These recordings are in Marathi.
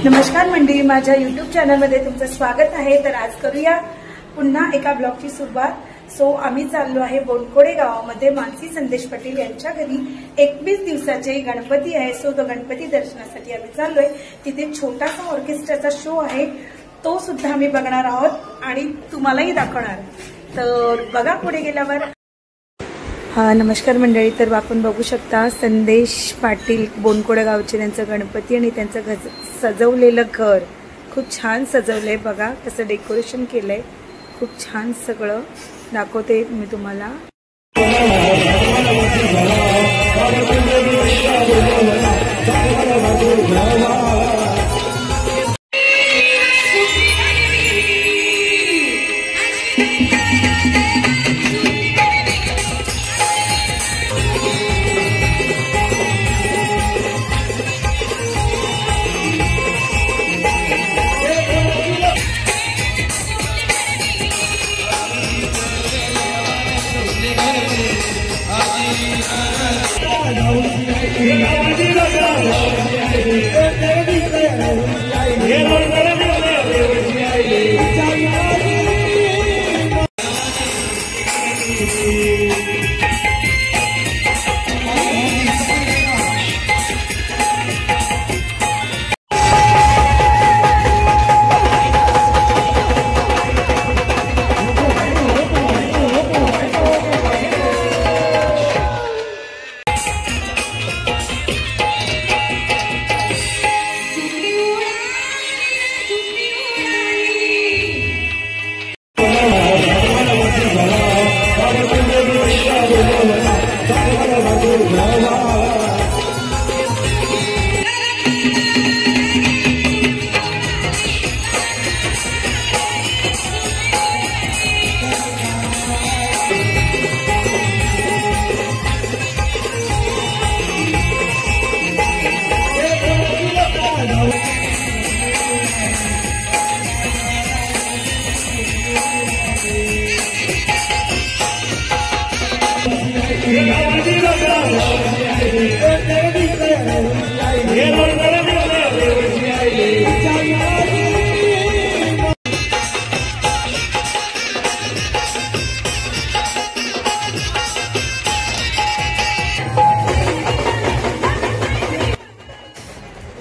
नमस्कार मंडळी, माझ्या यूट्यूब चॅनलमध्ये तुमचं स्वागत आहे। तर आज करूया पुन्हा एका ब्लॉगची सुरुवात। सो आम्ही चाललो आहे बोनकोडे गावामध्ये मानसी संदेश पाटील यांच्या घरी 21 दिवसाचे गणपती आहे। सो तो गणपती दर्शनासाठी आम्ही चाललोय। तिथे छोटासा ऑर्केस्ट्राचा शो आहे, तो सुद्धा आम्ही बघणार आहोत आणि तुम्हालाही दाखवणार। तर बघा पुढे गेल्यावर। नमस्कार मंडळी, तर आपण बघू शकता संदेश पाटील बोनकोडे गावचे त्यांचं गणपती आणि त्यांचं सजवलेलं घर खूप छान सजवलंय। बघा कसं डेकोरेशन केलंय, खूप छान सगळं दाखवते मी तुम्हाला।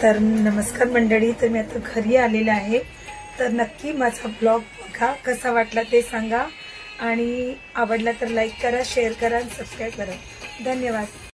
तर नमस्कार मंडळी, तर मी आता घरी आलेले आहे। तर नक्की माझा ब्लॉग बघा, कसा वाटला ते सांगा आणि आवडला तर लाईक करा, शेअर करा आणि सबस्क्राईब करा। धन्यवाद।